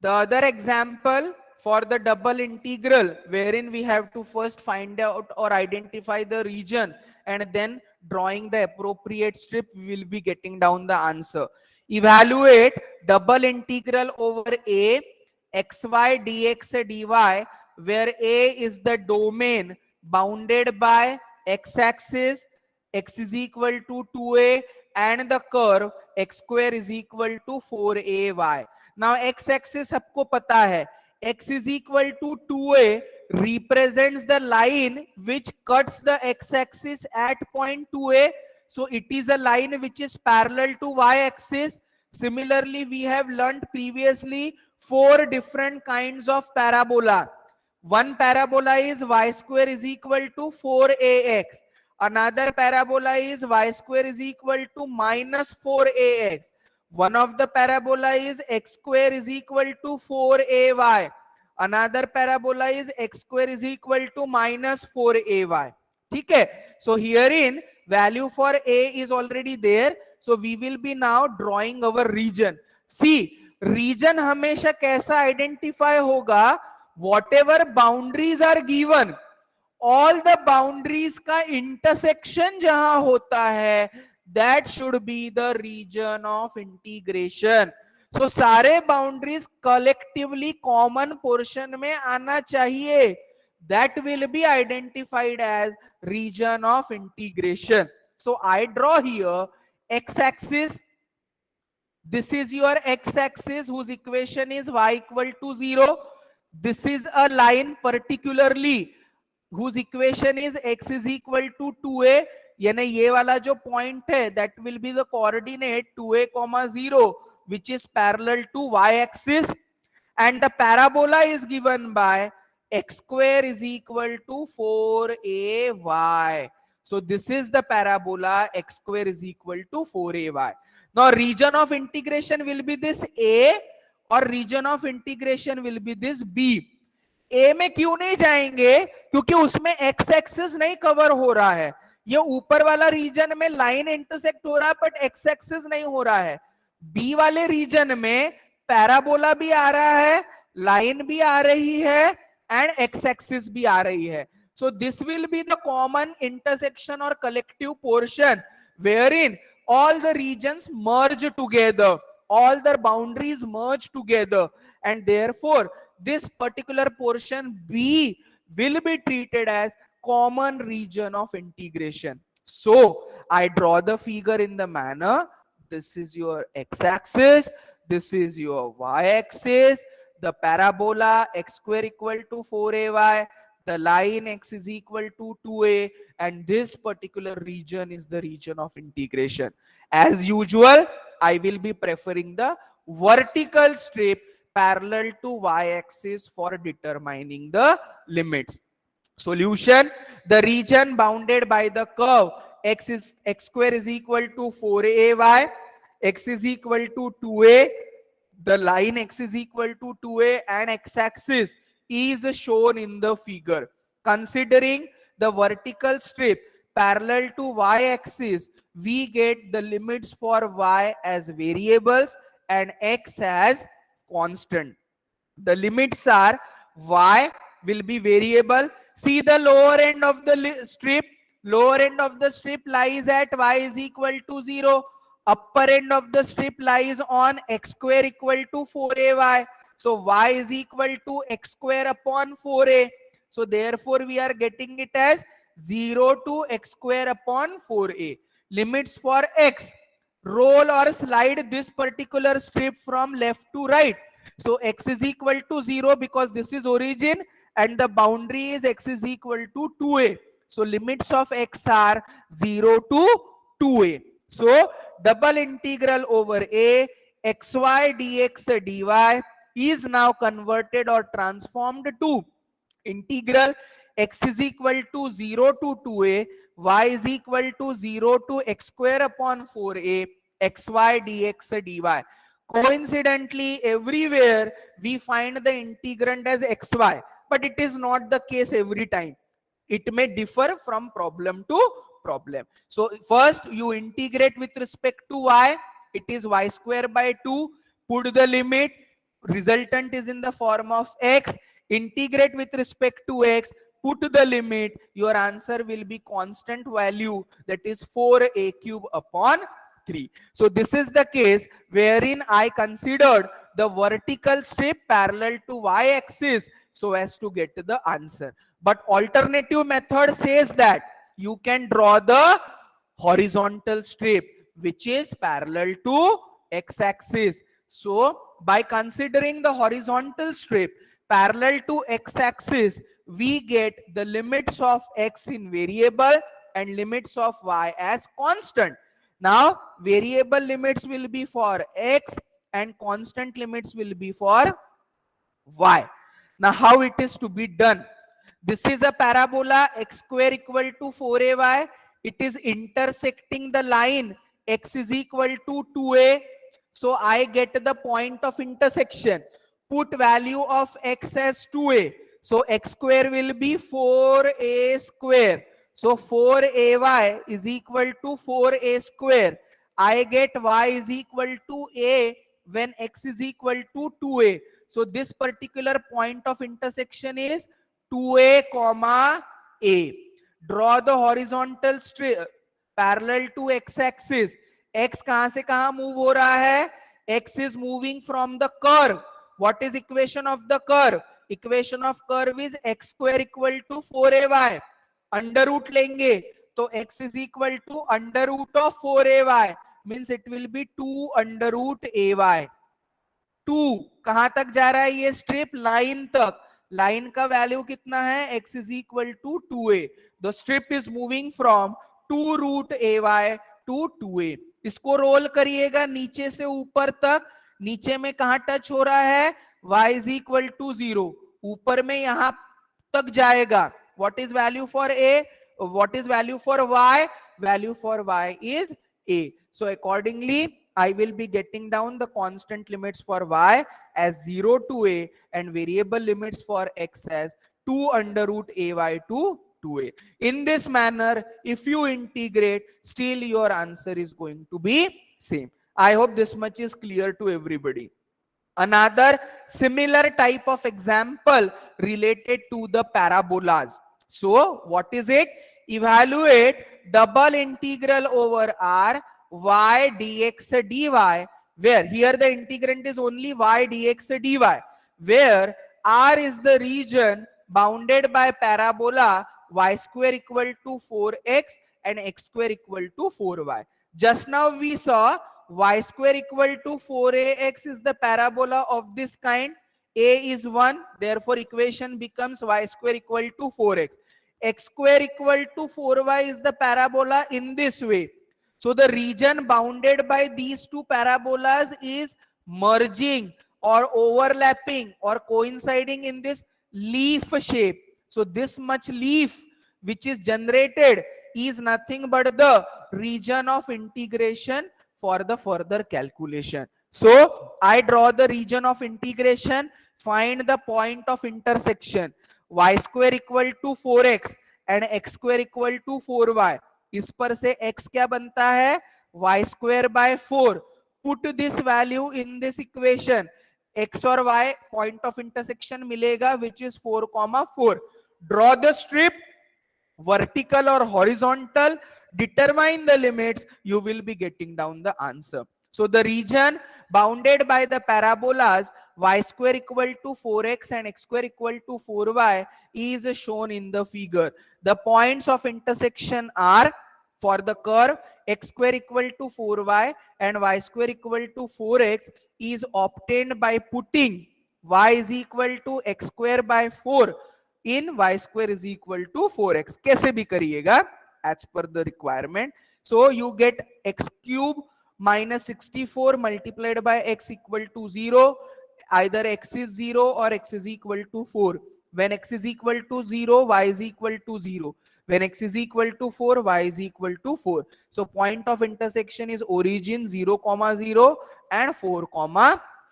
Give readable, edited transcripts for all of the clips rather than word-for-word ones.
The other example for the double integral, wherein we have to first find out or identify the region and then drawing the appropriate strip, we will be getting down the answer. Evaluate double integral over a xy dx dy, where a is the domain bounded by x-axis, x is equal to 2a, and the curve x square is equal to 4ay. Now x axis सबको पता है, x is equal to 2a represents the line which cuts the x axis at point 2a. So it is a line which is parallel to y axis. Similarly, we have learnt previously four different kinds of parabola. One parabola is y square is equal to 4ax. Another parabola is y square is equal to minus 4ax. One of the parabola is x square is equal to 4ay. Another parabola is x square is equal to minus 4ay. ठीक है? So herein value for a is already there. So we will be now drawing our region. See, region हमेशा कैसा identify होगा? Whatever boundaries are given, all the boundaries का intersection जहां होता है, that should be the region of integration. So सारे boundaries collectively common portion में आना चाहिए. That will be identified as region of integration. So I draw here x-axis. This is your x-axis whose equation is y equal to 0. This is a line particularly whose equation is x is equal to 2a. यानी ये वाला जो point है, that will be the coordinate 2a comma 0, which is parallel to y axis, and the parabola is given by x square is equal to 4ay. So this is the parabola, x square is equal to 4ay. Now region of integration will be this a, और region of integration will be this b. a में क्यों नहीं जाएंगे? क्योंकि उसमें x axis नहीं cover हो रहा है. ये ऊपर वाला रीजन में लाइन इंटरसेक्ट हो रहा है, बट x एक्सिस नहीं हो रहा है. b वाले रीजन में पैराबोला भी आ रहा है, लाइन भी आ रही है, एंड x एक्सिस भी आ रही है. So this will be the common intersection or collective portion wherein all the regions merge together, all the boundaries merge together, and therefore this particular portion B will be treated as common region of integration. So I draw the figure in the manner, this is your x-axis, this is your y-axis, the parabola x square equal to 4ay, the line x is equal to 2a, and this particular region is the region of integration. As usual, I will be preferring the vertical strip parallel to y-axis for determining the limits. Solution: the region bounded by the curve x square is equal to 4ay, x is equal to 2a, the line x is equal to 2a, and x-axis is shown in the figure. Considering the vertical strip parallel to y-axis, we get the limits for y as variables and x as constant. The limits are y will be variable. See the lower end of the strip. Lower end of the strip lies at y is equal to 0. Upper end of the strip lies on x square equal to 4ay. So y is equal to x square upon 4a. So therefore we are getting it as 0 to x square upon 4a. Limits for x: roll or slide this particular strip from left to right. So x is equal to 0 because this is origin, and the boundary is x is equal to 2a. So limits of x are 0 to 2a. So double integral over a xy dx dy is now converted or transformed to integral x is equal to 0 to 2a, y is equal to 0 to x square upon 4a, xy dx dy. Coincidentally, everywhere we find the integrand as xy, but it is not the case every time. It may differ from problem to problem. So first you integrate with respect to y, it is y square by 2, put the limit, resultant is in the form of x, integrate with respect to x, put the limit, your answer will be constant value, that is 4a cube upon 3. So this is the case wherein I considered the vertical strip parallel to y-axis so as to get the answer. But alternative method says that you can draw the horizontal strip which is parallel to x-axis. So by considering the horizontal strip parallel to x-axis, we get the limits of x in variable and limits of y as constant. Now variable limits will be for x and constant limits will be for y. Now how it is to be done? This is a parabola x square equal to 4ay. It is intersecting the line x is equal to 2a. So I get the point of intersection. Put value of x as 2a. So x square will be 4a square. So 4ay is equal to 4a square. I get y is equal to a when x is equal to 2a. So this particular point of intersection is 2a comma a. Draw the horizontal strip parallel to x-axis. x कहां से कहां move हो रहा है? x is moving from the curve. What is equation of the curve? Equation of curve is x square equal to 4ay. Under root लेंगे तो x is equal to under root of 4ay, means it will be 2 under root ay. 2 कहां तक जा रहा है ये strip? Line तक. Line का वैल्यू कितना है? x is equal to 2a. The strip is moving from 2 root ay to 2a. इसको रोल करिएगा नीचे से ऊपर तक. नीचे में कहां टच हो रहा है? y is equal to 0. ऊपर में यहां तक जाएगा. What is value for a? What is value for y? Value for y is a. So accordingly I will be getting down the constant limits for y as 0 to a and variable limits for x as 2 under root ay to 2a. In this manner, if you integrate, still your answer is going to be same. I hope this much is clear to everybody. Another similar type of example related to the parabolas. So what is it? Evaluate double integral over r y dx dy, where here the integrand is only y dx dy, where r is the region bounded by parabola y square equal to 4x and x square equal to 4y. Just now we saw y square equal to 4ax is the parabola of this kind. A is 1, therefore equation becomes y square equal to 4x. X square equal to 4y is the parabola in this way. So the region bounded by these two parabolas is merging or overlapping or coinciding in this leaf shape. So this much leaf which is generated is nothing but the region of integration for the further calculation. So I draw the region of integration, find the point of intersection. Y square equal to 4x and x square equal to 4y. इस पर से x क्या बनता है? y square by 4. Put this value in this equation. x और y point of intersection मिलेगा which is 4, 4. Draw the strip, vertical or horizontal, determine the limits, you will be getting down the answer. So the region bounded by the parabolas y square equal to 4x and x square equal to 4y is shown in the figure. The points of intersection are, for the curve x square equal to 4y and y square equal to 4x is obtained by putting y is equal to x square by 4 in y square is equal to 4x. कैसे भी करिएगा as per the requirement. So you get x cube minus 64 multiplied by x equal to 0. Either x is 0 or x is equal to 4. When x is equal to 0, y is equal to 0. When x is equal to 4, y is equal to 4. So point of intersection is origin 0, 0 and 4,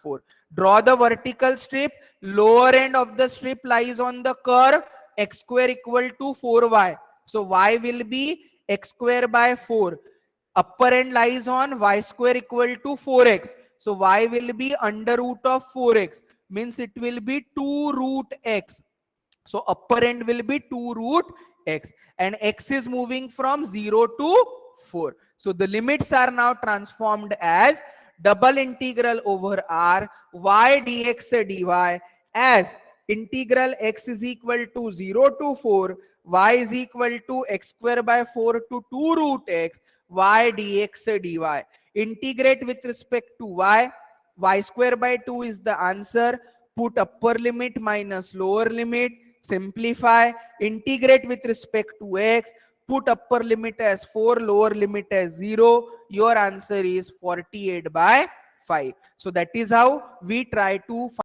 4. Draw the vertical strip. Lower end of the strip lies on the curve x square equal to 4y. So y will be x square by 4. Upper end lies on y square equal to 4x. So y will be under root of 4x, means it will be 2 root x. So upper end will be 2 root x, and x is moving from 0 to 4. So the limits are now transformed as double integral over r y dx dy as integral x is equal to 0 to 4, y is equal to x square by 4 to 2 root x, y dx dy. Integrate with respect to y square by 2 is the answer. Put upper limit minus lower limit, simplify, integrate with respect to x, put upper limit as 4, lower limit as 0. Your answer is 48 by 5. So that is how we try to